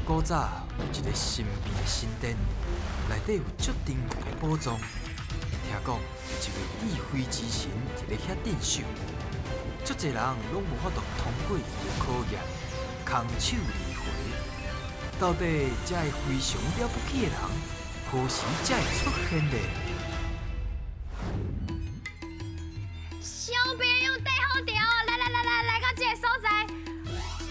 古早有一个神秘的神殿，内底有足珍贵的宝藏。听讲有一位智慧之神伫咧遐镇守，足侪人拢无法度通过伊的考验，空手而回。到底这个非常了不起的人，何时才会出现呢？小朋友带好调，来到这个所在。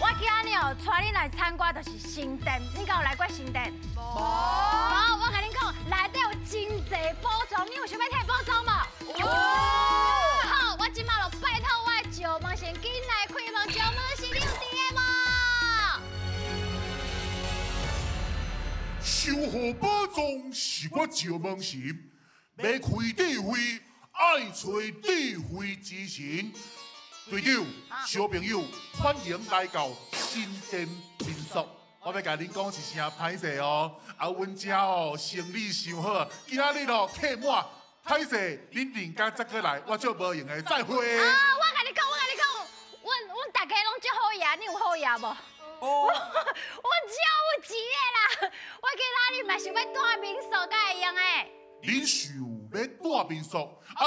我今日哦，带你来参观就是神殿，你敢有来过神殿？无。我甲你讲，内底有真侪宝藏，你有想要摕宝藏无？有。好，我即马就拜托我的石门神紧来开门，石门神你有伫的无？守护宝藏是我石门神，要开智慧，爱找智慧之神。队长、小朋友，欢迎来到新店民宿。我要甲恁讲一声歹势哦，阮遮哦生意上好，今仔日哦客满，歹势恁人家再过来，我就无用的再会。我甲你讲，阮大家拢足好爷，你有好爷无？我超有钱的啦！我今仔日嘛想要住民宿，敢会用诶？恁想要住民宿，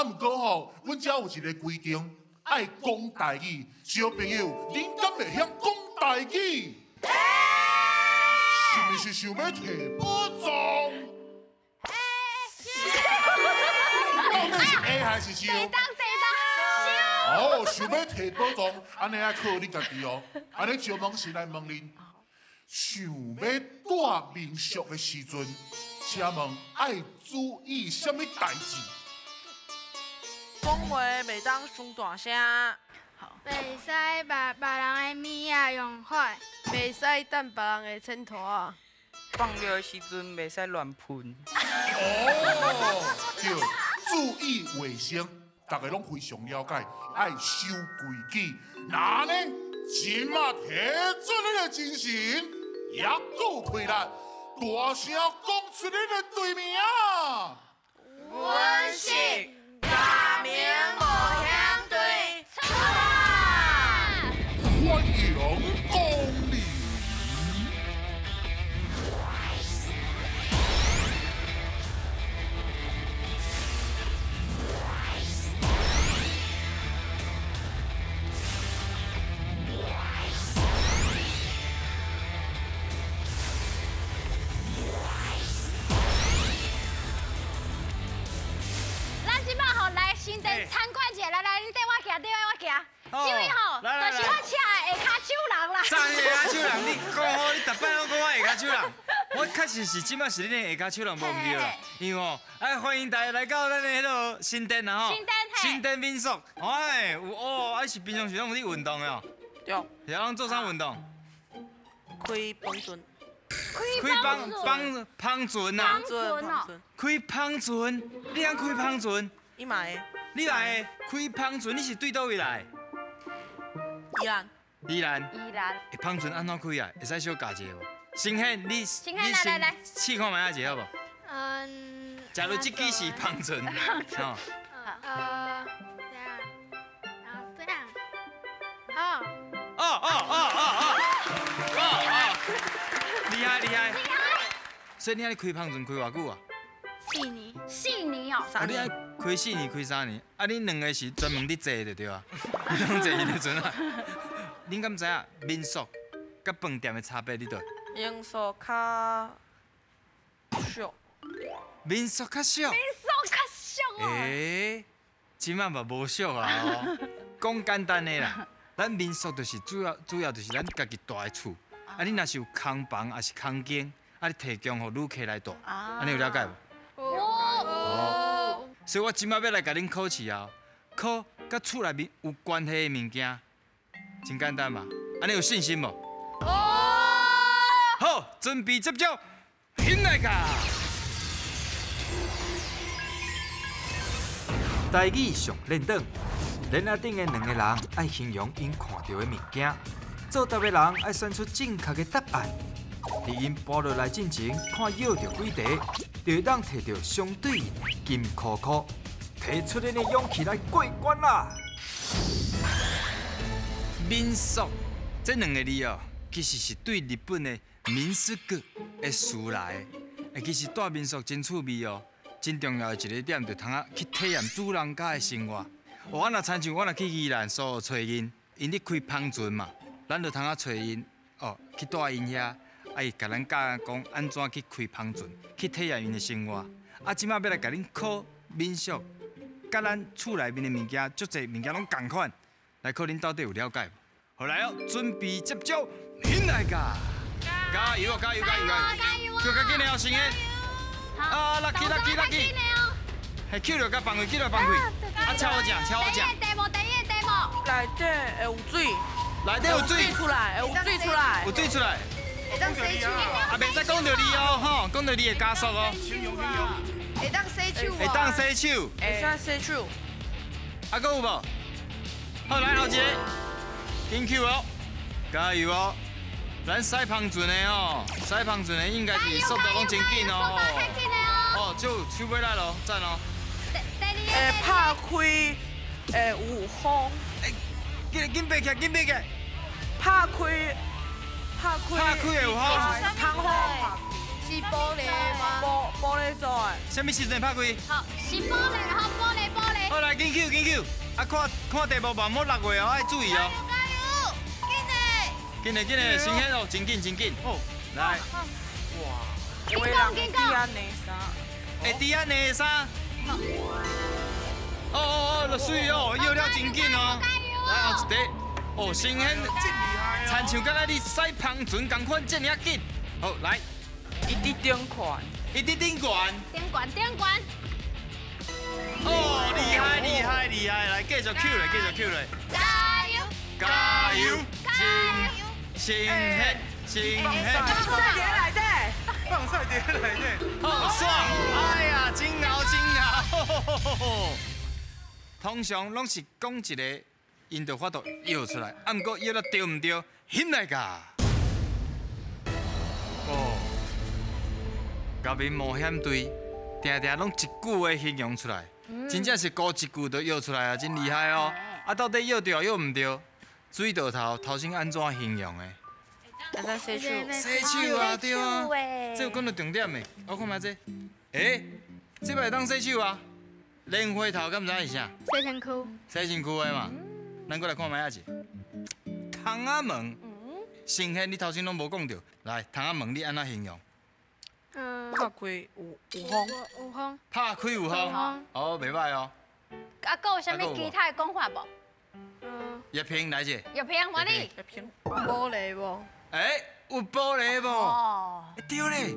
毋过吼，阮遮有一个规定。爱讲台语，小朋友，恁敢会晓讲台语？是毋是想要摕宝藏？到底是 A 还是 C？ 哦，想要摕宝藏，安尼爱靠恁家己哦。安尼石门神来问恁，想要住民宿的时阵，请问爱注意什么代志？讲话袂当伤大声，袂使把别人的物仔用坏，袂使等别人的枕头啊。放尿的时阵袂使乱喷。哦，对，注意卫生，大家拢非常了解，爱守规矩。那呢，今仔提出你的精神，也够开力，大声讲出你的队名。阮是大明无乡队，出啦！欢迎光临。新店参观者，来，你跟我行，我行。这位吼，就是我请的下骹手人啦。啥下骹手人？你讲好，你逐摆拢讲我下骹手人。我确实是即摆是恁的下骹手人，无唔对啦。因为吼，欢迎大家来到咱的迄个新店啦吼。新店民宿，有哦，是平常时拢有伫运动的哦。对。是拢做啥运动？开帮船。开帮船呐。开帮船，你晓开帮船？伊嘛会。你来开帮船，你是对倒位来？宜兰。帮船安怎开啊？会使小教一下无？先先你先试看卖下一个好无？假如这支是帮船，这样，然后这样，厉害！所以你爱开帮船开偌久啊4年哦。你爱开4年，开3年？恁两个是专门伫坐的对啊？你拢坐迄个船啊？恁敢知影民宿甲饭店的差别伫倒？民宿较俗。民宿较俗哦。即摆嘛无俗啊哦。讲简单的啦，咱民宿就是主要就是咱家己住的厝。你若是有空房还是空间，你提供予旅客来住，安尼有了解无？所以我即摆要来甲恁考试啊，考甲厝内面有关系的物件，真简单嘛？安尼有信心无？好，准备接招，行来卡！台语上练档，连下顶的2个人爱形容因看到的物件，做答的人爱选出正确的答案。伫因搬落来进前，看摇到几题，就会当摕到相对应的金箍箍，提出恁的勇气来过关啦！民宿这2个字哦，其实是对日本的民俗局的事来的。其实住民宿真趣味哦，真重要的一个点就通啊去体验主人家的生活。我若亲像我若去宜兰所有找因咧开芳船嘛，咱就通啊找因哦去住因遐，伊甲咱教讲安怎去开芳船，去体验因的生活。啊，即摆要来甲恁考民宿，甲咱厝内面的物件，足侪物件拢共款，来考恁到底有了解无？好来哦，准备接招，恁来噶！加油啊！加油！加油！加油啊！叫较紧的哦，先生。啊，lucky！系捡着甲放开，捡着放开。啊，超好食，超好食。第一个题目。内底会有水，内底有水出来，会有水出来。有水出来。会当洗手，啊，袂使讲着你哦，吼，讲着你的家属哦。会当洗手，会当洗手。会使洗手。啊，搁有无？好，来后一个，紧扣哦，加油哦！咱驶芳船的哦，驶芳船的应该是速度拢真紧哦。哦，就手尾来咯，赞哦。会拍开，有风。紧爬起，紧爬起。拍开的有风。通风。是玻璃吗？玻璃做的。什么时阵拍开？好，是玻璃，好玻璃。好来，紧扣。啊，看题目，万莫6月哦，爱注意哦。紧嘞，新鲜哦，真紧。好，来。哇。紧讲。会滴安尼衫。哦，落水哦，摇了真紧哦。来后一题，哦，新鲜，亲像敢若你驶芳船同款，这么紧。好，来。一直顶款。顶悬。顶悬。哦，厉害！来，继续扣嘞。加油！新鲜。放晒碟内底，好爽！哎呀，真熬！通常拢是讲一个，因就法度摇出来，啊，毋过摇了对唔对，힘来噶！哦，高明冒险队，定拢一句话形容出来，真正是高一句就摇出来啊，真厉害哦！啊，到底摇对摇唔对？水道头先安怎形容的？会使洗手。洗手啊，对啊，这有讲到重点的。我看卖这，这摆当洗手啊？莲花头敢唔知是啥？洗身躯。洗身躯的嘛。咱过来看卖一下。窗仔门，新鲜，你头先拢无讲到。来，窗仔门你安怎形容？拍开有风。有风。拍开有风。哦，袂歹哦。啊，还有啥物其他的讲法无？叶萍来者。叶萍，我你。玻璃无？有玻璃无？哦。对咧，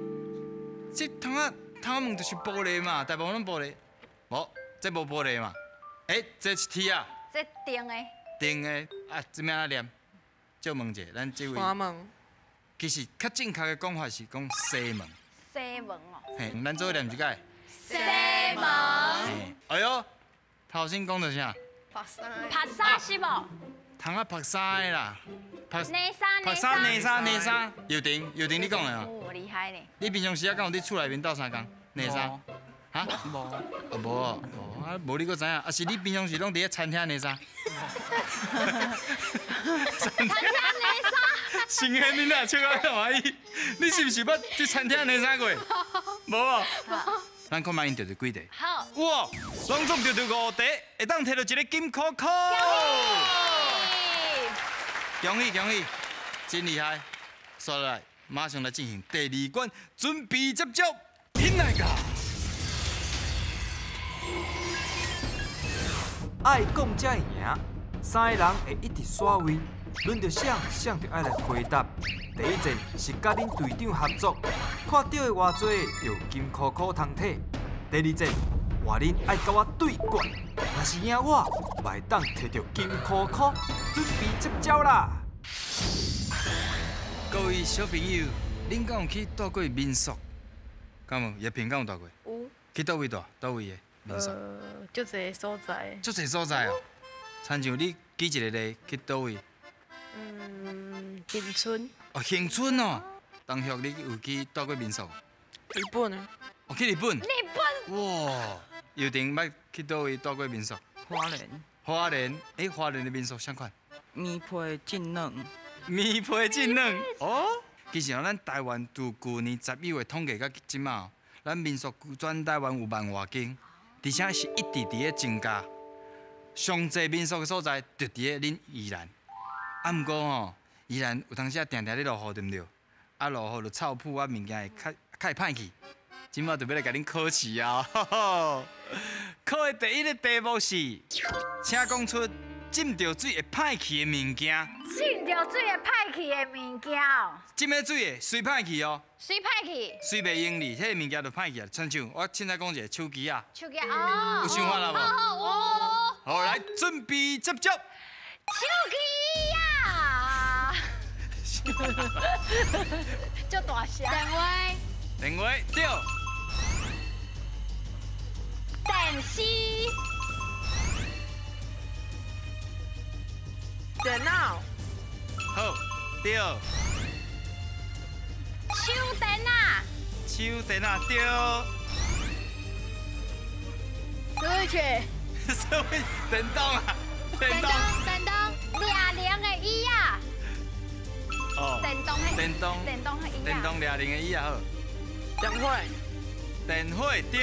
这窗仔门就是玻璃嘛，大部分拢玻璃。无，这无玻璃嘛。这是铁啊。这钉的。钉的啊，这名仔念？借问者，咱这位。花门。其实较正确的讲法是讲西门。西门哦。嘿，咱做念一解。西门。哎呦，头先讲到啥？拍衫是无？窗仔拍衫的啦。内衫，油汀，你讲的哦。哦，厉害呢。你平常时啊，敢有伫厝内面斗相共？内衫？哈？无。啊无哦，啊无你搁知影？啊是你平常时拢伫咧餐厅内衫？餐厅内衫。新鲜囡仔笑到欢喜，你是不是捌去餐厅内衫过？无哦。咱看卖因着几题？好。哇，拢总着5题，会当摕到一个金箍箍。恭喜！真厉害！刷落来，马上来进行第2关，准备接招，拼来噶！爱讲才会赢，3个人会一直耍位，轮到想就爱来回答。第一阵是甲恁队长合作，看到的偌济就有金箍箍通摕。第2阵话恁爱甲我对决，若是赢我，会当摕到金箍箍。准备接招啦！各位小朋友，恁敢有去住过民宿？敢有？叶萍敢有住过？有。去倒位住？倒位的民宿？足侪所在。足侪所在哦。亲像你举一个例，去倒位？恒春。哦，恒春哦。同学，你有去住过民宿？日本的。哦，去日本。日本。哇！油汀捌去倒位住过民宿？花莲。花莲，花莲的民宿啥款？面皮真软。面皮真软哦，其实咱台湾自去年11月统计到即嘛，咱民俗全台湾有万外间，而且是一直伫咧增加。上济民俗的所在就伫咧恁宜兰。啊，毋过吼，宜兰有当时定定咧落雨，对毋对？啊，落雨就臭铺啊，物件会较会歹去。今麦就要来甲恁考试啊！考的第一个题目是，请讲出浸着水会歹去的物件。浸着水会歹去的物件哦。浸的水会水歹去哦。水歹去。水袂用哩，迄个物件就歹去啊。亲像我凊彩讲一个手机啊。手机哦。有想法啦无？好，好，来准备接触。手机呀！就大声。电话。电话对。电视。电脑。好，对。手电啊。手电啊，对。Switch。电动啊。电动。抓铃的椅啊。哦。电动的椅啊。电动抓铃的椅啊，好。电话。电话对。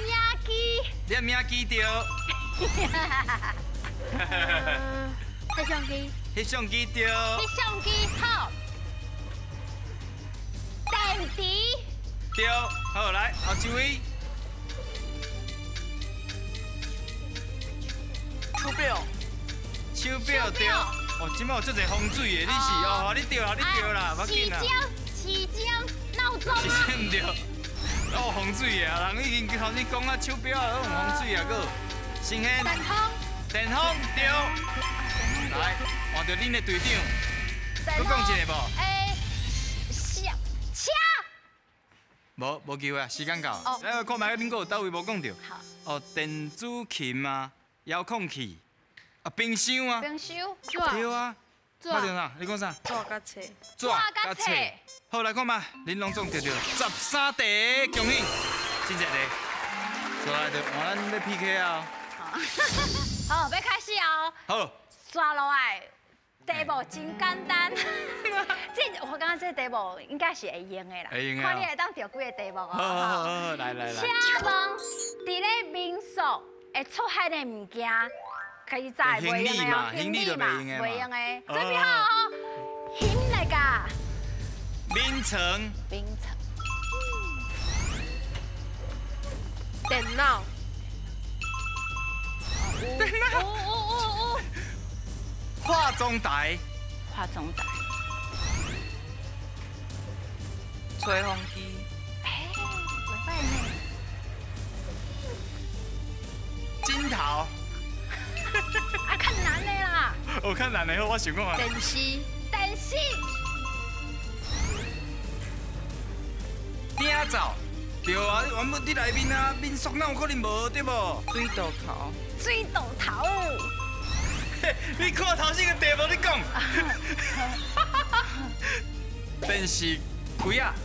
念机。念名机对。摄像机。翕相机对。翕相机好。电池。对，好来后一位。手表。手表对。哦，即摆有足侪风水的，你是哦，你对啦，无要紧啦。时钟、闹钟啊。时钟唔对，哦风水的啊，人已经头先讲啊，手表啊，有风水啊，个。新鲜。电风对。来，换到恁的队长。佮讲一个无？车。无机会啊，时间到。来看卖恁个有倒位无讲到。好。哦，电子琴啊，遥控器。啊，冰箱啊，冰箱，对啊，我对啥？你讲啥？纸甲册，纸甲册。好，来看嘛，恁拢总得到13题，恭喜，真侪题。所来就换咱要 PK 啊。好，要开始哦。好。刷落来，题目真简单。我感觉这题目应该是会用的啦。会用的。看你会当到几个题目哦。好，来。请问，伫咧民俗会出现的物件？可以在袂用的哦，行李就袂用的嘛，袂用的，准备好哦，行来噶。眠床。电脑。化妆台。吹风机。袂歹呢。金桃。啊，较难的啦。我较难的，好，我想讲啊。电视。鼎灶。对啊，原本伫内面啊，民俗哪有可能无对无？水道头。你看头先个题目，你讲。电视柜啊。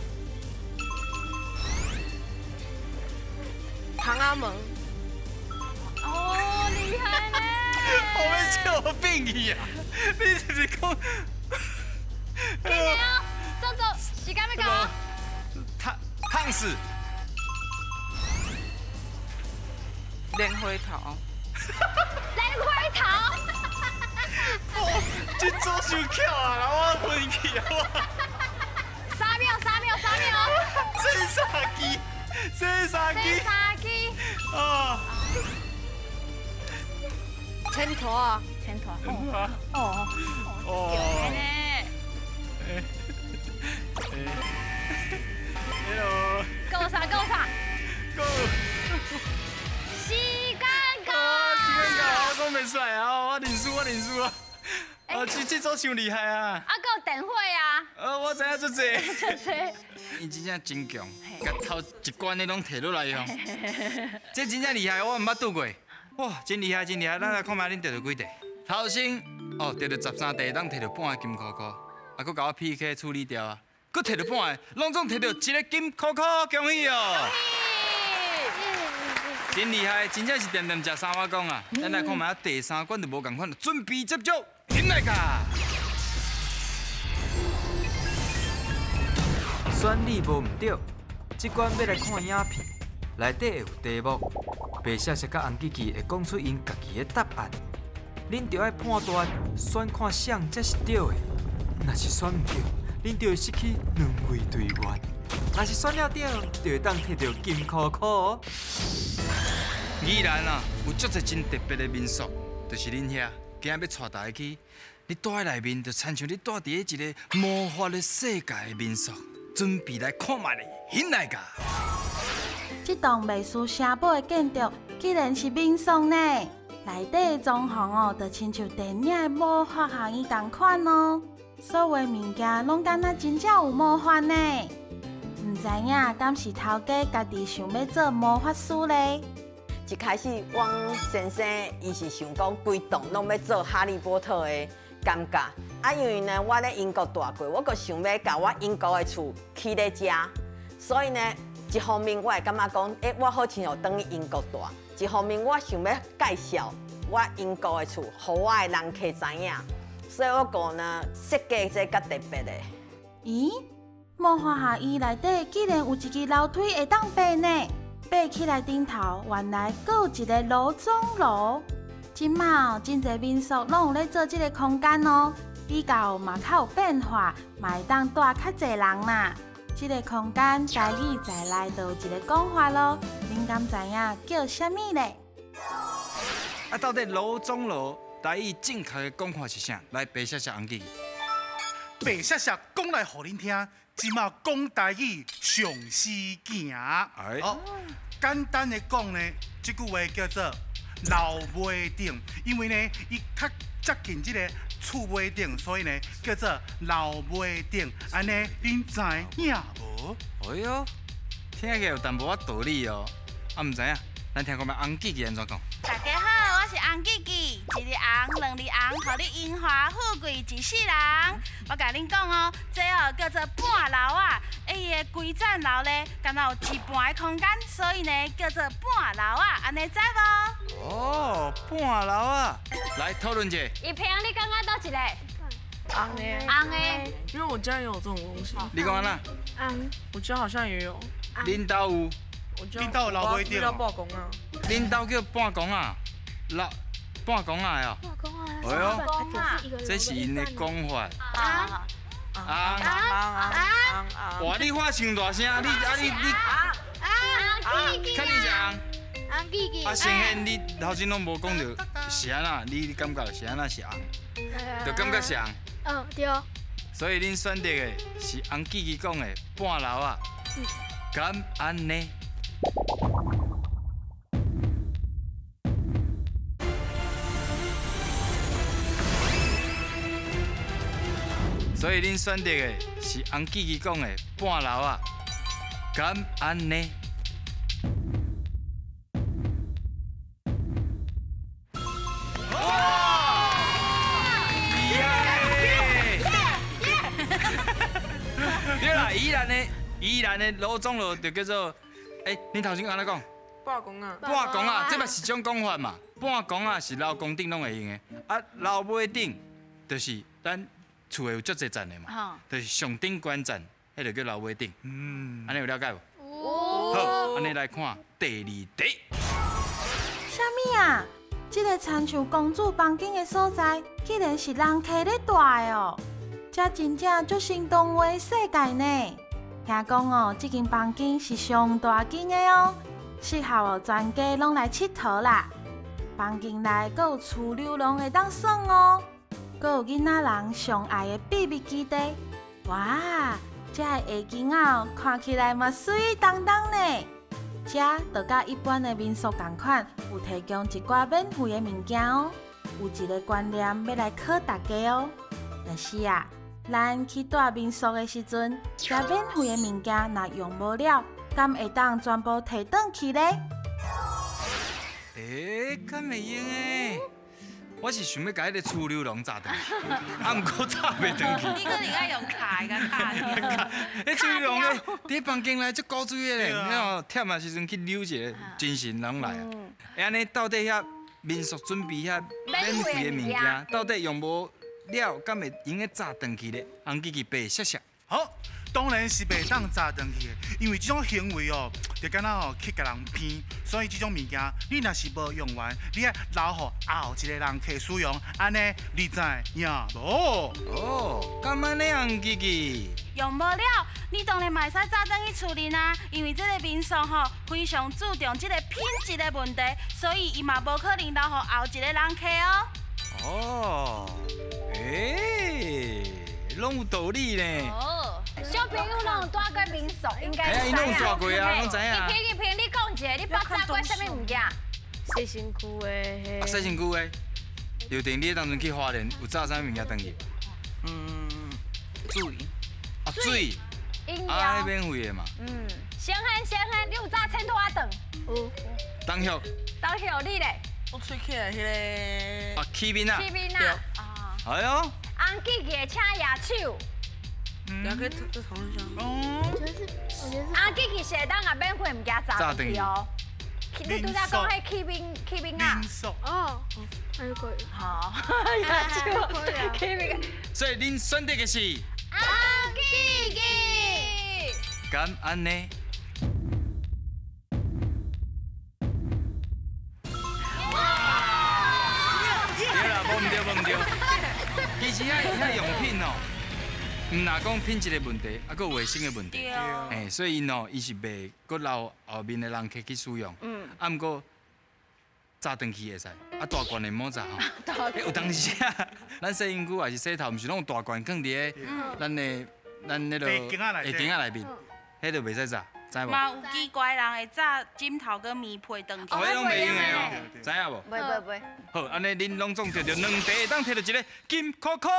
窗仔门。哦，厉害呢！我要笑我病去啊！你就是讲，给你哦，走，时间要到。烫死。莲花头。哦，这组伤巧啊！我分去啊！三秒。洗衫机。哦。牵拖啊。哦。Hello。够啥？够。时间到。我讲袂出来啊！我认输啊！这组伤厉害啊！还有电话啊！我知影足济。伊真正真强，甲头一关的拢摕落来用。这真正厉害，我毋捌拄过。哇，真厉害！咱来看卖恁得到几题。头先得到13题，当摕到半个金箍箍，佫甲我 PK 处理掉啊！佫摕到半个，拢总摕到一个金箍箍，恭喜哦！真厉害，真正是点点食三碗公啊！咱来看卖第3关就无共款，准备接触，进来卡！选你无毋对，即关要来看影片，内底会有题目，白雪雪甲红吉吉会讲出因家己的答案，恁着爱判断，选看谁才是对的。若是选毋对，恁就会失去2位队员；若是选了对，就会当摕到金箍箍哦。宜兰啊，有足侪真特别的民俗，就是恁遐今日要带大家去，你住喺内面，就亲像你住伫一个魔法的世界的民俗，准备来看卖咧，现来噶。这栋未输城堡的建筑，竟然是民宿呢！内底的装潢哦，就亲像电影的魔法行院同款哦，所有的物件拢敢若真正有魔法呢。唔知影敢是头家家己想要做魔法师咧？一开始，阮先生伊是想讲规栋拢要做哈利波特的感觉，啊，因为呢，我咧英国住过，我阁想要甲我英国的厝起咧遮，所以呢，一方面我会感觉讲，我好亲像转去英国住；一方面我想要介绍我英国的厝，互我的人客知影，所以我个呢设计这较特别的。咦，魔法学院内底竟然有一支楼梯会当爬呢！爬起来顶头，原来阁有一个楼中楼。今嘛真侪民宿拢有咧做这个空间哦，比较嘛较有变化，嘛会当住较侪人嘛。这个空间台语在内就有一个讲法咯，恁敢知影叫啥物咧？啊，到底楼中楼台语正确的讲法是啥？来，白雪雪红吉。白雪雪讲来互恁听，即马讲台语上死行。哦，简单的讲呢，这句话叫做楼尾顶，因为呢，伊较接近这个厝尾顶，所以呢叫做楼尾顶。安尼恁知影无？哎哟，听起来有淡薄仔道理哦。啊，唔知影，咱听看卖红吉吉安怎讲？大家好，我是红吉吉，一日红，两日红，互你荣华富贵一世人。我甲恁讲哦，这哦叫做半楼啊，伊的规层楼咧，敢若有一半的空间，所以呢叫做半楼啊，安尼知无？哦，半楼啊，来讨论一下。一平，你感觉倒一个？红的，红的，因为我家也有这种东西。你讲安那？我家好像也有。恁兜有？恁兜有楼尾顶叫半公啊。恁兜叫半公啊？半公啊哦。半公啊。哎呦，这是因的讲法。哇！你发伤大声，你肯定是红。红吉吉。啊，显现你头先拢无讲到是安那，你感觉是安那是红，就感觉是红。对。所以恁选择的是红吉吉讲的半楼啊。敢安呢？所以恁选择的是红吉吉讲的半楼啊，敢安呢？厉害！对啦，宜兰的楼中楼就叫做，恁头先安怎讲？半公啊。半公啊，这嘛是种讲法嘛。半公啊是楼公顶拢会用的，啊楼尾顶就是咱。厝诶有足侪站的嘛，就是上顶观站，迄就叫楼尾顶。安尼有了解无？好，安尼来看第二题。啥物啊？这个亲像公主房间的所在，竟然是人客咧住的哦！这真正足生动话世界呢。听讲哦，这间房间是上大间的哦，适合哦全家拢来佚佗啦。房间内阁有厨溜拢会当耍哦。阁有囡仔人上爱的秘密基地，哇！这个下间仔看起来嘛水当当呢。这就甲一般的民宿同款，有提供一寡免费的物件哦。有一个观念要来考大家哦，就是啊，咱去住民宿的时阵，这免费的物件若用无了，敢会当全部摕转去呢？敢会用诶？我是想要甲迄个醋溜龙炸转去，啊，毋过炸袂转去。你个应该用卡个卡。迄醋溜龙咧，伫房间内足古锥的咧，你看忝的时阵去溜一下，精神人来啊。安尼到底遐民宿准备遐免费的物件，到底用无了，敢会用个炸转去咧？红吉吉白雪雪。好，当然是袂当炸断去的，因为这种行为哦，就敢若去甲人骗，所以这种物件你若是无用完，你爱留互后一个人去使用，安尼你知影无？哦，干嘛那样，吉吉？用无了，你当然嘛会使早转去处理啊，因为这个民宿吼非常注重这个品质的问题，所以伊嘛无可能留互后一个人客哦。哦，拢有道理呢。哦，小朋友拢有住过民宿，应该伊拢有住过啊，拢知影。一平，你讲一下，你捌炸过啥物物件？洗身躯的。洗身躯的，刘定你当阵去花莲有炸啥物件登去？水。啊水。饮料。啊，免费的嘛。先喊，你有炸青拖蛋？有。当许。你咧？我吹起来迄个。啊，起面啊。起面啊。啊。哎呦。红记记请野手。也可以在讨论一下。我觉得是。红记记是会当啊免费物件炸登去哦。你拄则讲迄起面啊？哦，还有可以。好，野手起面。所以恁选择的是。红记记。敢安呢？无唔对，其实遐用品哦，唔若讲品质的问题，还佫卫生的问题，所以因哦，伊是袂佫留后面的人客去使用，啊，毋过炸断去会使，啊大罐的莫炸吼，有当时啊，咱洗身躯还是洗头，毋是拢有大罐放伫个咱迄落下镜仔内面，迄就袂使炸，知无？嘛有奇怪人会炸枕头跟棉被登去，迄拢袂用的哦，知影无？袂。好，安尼恁拢总摕到2题，会当摕到一个金扣扣。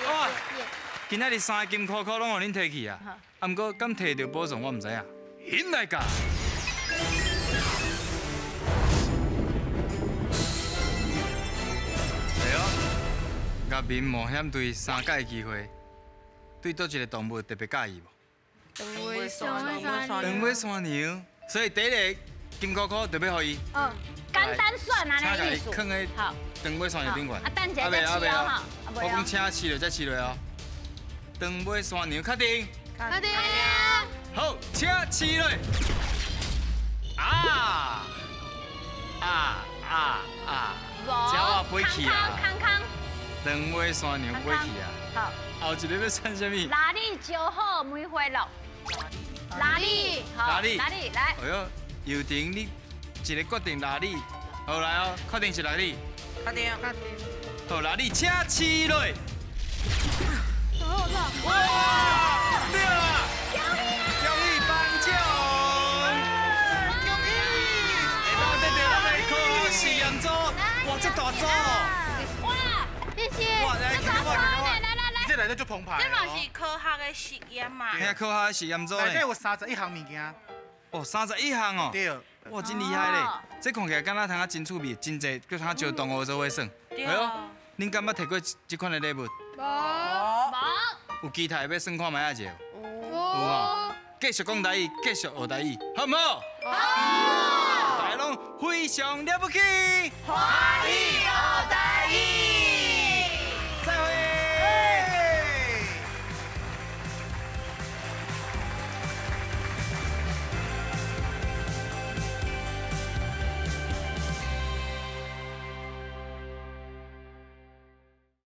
哇！今仔日3个金扣扣拢互恁摕去啊！啊，毋过敢摕到保障我毋知影。现来教。来哦，业民冒险队3届机会，对倒一个动物特别介意无？长尾山牛，所以第一个。金扣扣特别互伊，简单选安尼意思。好，长尾山牛顶悬。啊，等一下再试哦哈。我讲请试落再试落哦。长尾山牛，确定？确定。好，请试落。鸟啊飞去啊！康。长尾山牛飞去啊！好。后一个要选什么？哪里招好梅花鹿？哪里？来。哎呦，游艇你一个决定哪里？好来哦，确定是哪里？确定。好，哪里？请试落。哇！对啊！恭喜颁奖！恭喜！会当得到咱的科学实验组，哇，这大组！哇，谢谢！哇，来，这内底足澎湃。这嘛是科学的实验嘛？遐科学实验组内底有31项物件。哦，31项哦。对。哇，真厉害咧！这看起来敢若通啊真趣味，真济，叫通招动物做伙耍。对啊。恁敢捌摕过这款的礼物？无。有期待要算看卖下者？有哦。继续讲台语，继续学台语，好唔好？好。大家拢非常了不起。欢喜学台语。